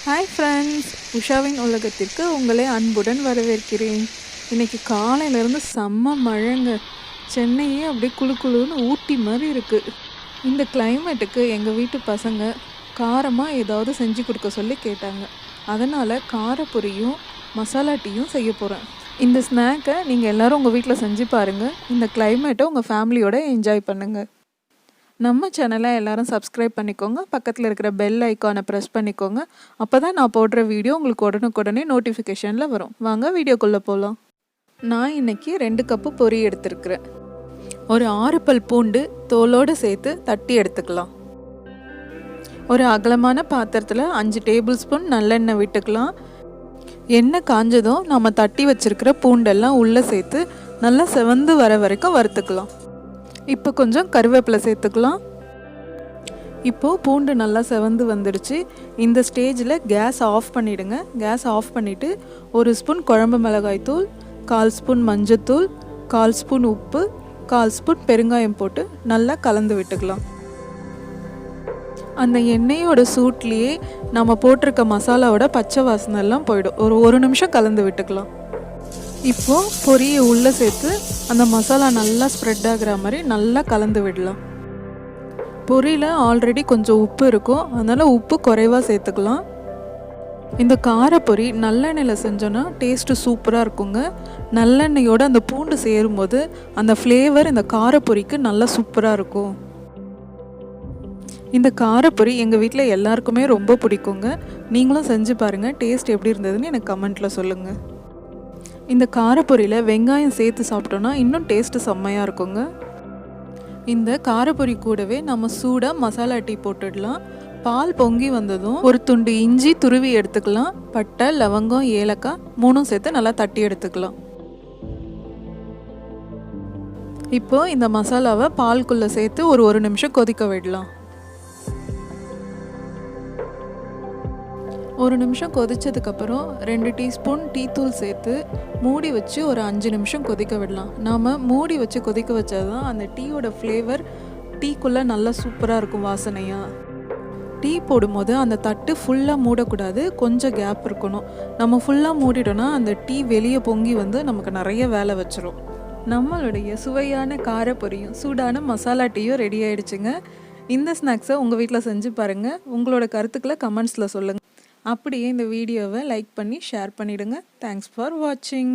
Hi friends, உஷாவின் உலகத்திற்கு உங்களை அன்புடன் வரவேற்கிறேன். இன்றைக்கி காலையிலேருந்து செம்ம மழைங்க. சென்னையே அப்படியே குளு குளுன்னு ஊட்டி மாதிரி இருக்குது. இந்த கிளைமேட்டுக்கு எங்கள் வீட்டு பசங்க காரமாக ஏதாவது செஞ்சு கொடுக்க சொல்லி கேட்டாங்க. அதனால் காரப்பொரியும் மசாலா டீயும் செய்ய போகிறேன். இந்த ஸ்நாக்கை நீங்கள் எல்லோரும் உங்கள் வீட்டில் செஞ்சு பாருங்கள். இந்த கிளைமேட்டை உங்கள் ஃபேமிலியோடு என்ஜாய் பண்ணுங்கள். நம்ம சேனலை எல்லோரும் சப்ஸ்கிரைப் பண்ணிக்கோங்க. பக்கத்தில் இருக்கிற பெல் ஐக்கானை ப்ரெஸ் பண்ணிக்கோங்க. அப்போ தான் நான் போடுற வீடியோ உங்களுக்கு உடனுக்குடனே நோட்டிஃபிகேஷனில் வரும். வாங்க வீடியோக்குள்ளே போகலாம். நான் இன்றைக்கி 2 கப்பு பொரி எடுத்துருக்கிறேன். ஒரு 6 பல் பூண்டு தோலோடு சேர்த்து தட்டி எடுத்துக்கலாம். ஒரு அகலமான பாத்திரத்தில் 5 டேபிள் ஸ்பூன் நல்லெண்ணெய் விட்டுக்கலாம். எண்ணெய் காஞ்சதும் நம்ம தட்டி வச்சுருக்கிற பூண்டெல்லாம் உள்ளே சேர்த்து நல்லா செவந்து வர வரைக்கும் வறுத்துக்கலாம். இப்போ கொஞ்சம் கருவேப்பிலை சேர்த்துக்கலாம். இப்போது பூண்டு நல்லா செவந்து வந்துடுச்சு. இந்த ஸ்டேஜில் கேஸ் ஆஃப் பண்ணிவிடுங்க. கேஸ் ஆஃப் பண்ணிவிட்டு 1 ஸ்பூன் குழம்பு மிளகாய் தூள், 1/4 ஸ்பூன் மஞ்சத்தூள், 1/4 ஸ்பூன் உப்பு, 1/4 ஸ்பூன் பெருங்காயம் போட்டு நல்லா கலந்து விட்டுக்கலாம். அந்த எண்ணெயோட சூட்லேயே நம்ம போட்டிருக்க மசாலாவோட பச்சை வாசனைலாம் போயிடும். ஒரு நிமிஷம் கலந்து விட்டுக்கலாம். இப்போது பொரியை உள்ளே சேர்த்து அந்த மசாலா நல்லா ஸ்ப்ரெட் ஆகிற மாதிரி நல்லா கலந்து விடலாம். பொரியில் ஆல்ரெடி கொஞ்சம் உப்பு இருக்கும், அதனால் உப்பு குறைவாக சேர்த்துக்கலாம். இந்த காரப்பொரி நல்லெண்ணெயில் செஞ்சோன்னா டேஸ்ட்டு சூப்பராக இருக்குங்க. நல்லெண்ணெயோடு அந்த பூண்டு சேரும்போது அந்த ஃப்ளேவர் இந்த காரப்பொரிக்கு நல்லா சூப்பராக இருக்கும். இந்த காரப்பொரி எங்கள் வீட்டில் எல்லாருக்குமே ரொம்ப பிடிக்குங்க. நீங்களும் செஞ்சு பாருங்கள். டேஸ்ட் எப்படி இருந்ததுன்னு எனக்கு கமெண்ட்டில் சொல்லுங்கள். இந்த காரப்பொரியில் வெங்காயம் சேர்த்து சாப்பிட்டோன்னா இன்னும் டேஸ்ட்டு செம்மையாக இருக்குங்க. இந்த காரப்பொரி கூடவே நம்ம சூடாக மசாலா டீ போட்டுடலாம். பால் பொங்கி வந்ததும் ஒரு துண்டு இஞ்சி துருவி எடுத்துக்கலாம். பட்டை, லவங்கம், ஏலக்காய் 3 சேர்த்து நல்லா தட்டி எடுத்துக்கலாம். இப்போது இந்த மசாலாவை பால்குள்ளே சேர்த்து ஒரு நிமிஷம் கொதிக்க விடலாம். 1 நிமிஷம் கொதித்ததுக்கப்புறம் 2 டீஸ்பூன் டீ தூள் சேர்த்து மூடி வச்சு ஒரு 5 நிமிஷம் கொதிக்க விடலாம். நாம் மூடி வச்சு கொதிக்க வச்சா தான் அந்த டீயோட ஃப்ளேவர் டீக்குள்ளே நல்லா சூப்பராக இருக்கும் வாசனையாக. டீ போடும்போது அந்த தட்டு ஃபுல்லாக மூடக்கூடாது, கொஞ்சம் கேப் இருக்கணும். நம்ம ஃபுல்லாக மூடிட்டோன்னா அந்த டீ வெளியே பொங்கி வந்து நமக்கு நிறைய வேலை வச்சிரும். நம்மளுடைய சுவையான காரப்பொரியும் சூடான மசாலா டீயும் ரெடி ஆகிடுச்சுங்க. இந்த ஸ்நாக்ஸை உங்கள் வீட்டில் செஞ்சு பாருங்கள். உங்களோட கருத்துக்களை கமெண்ட்ஸில் சொல்லுங்கள். அப்படியே இந்த வீடியோவை லைக் பண்ணி ஷேர் பண்ணிவிடுங்க. தேங்க்ஸ் ஃபார் வாட்சிங்.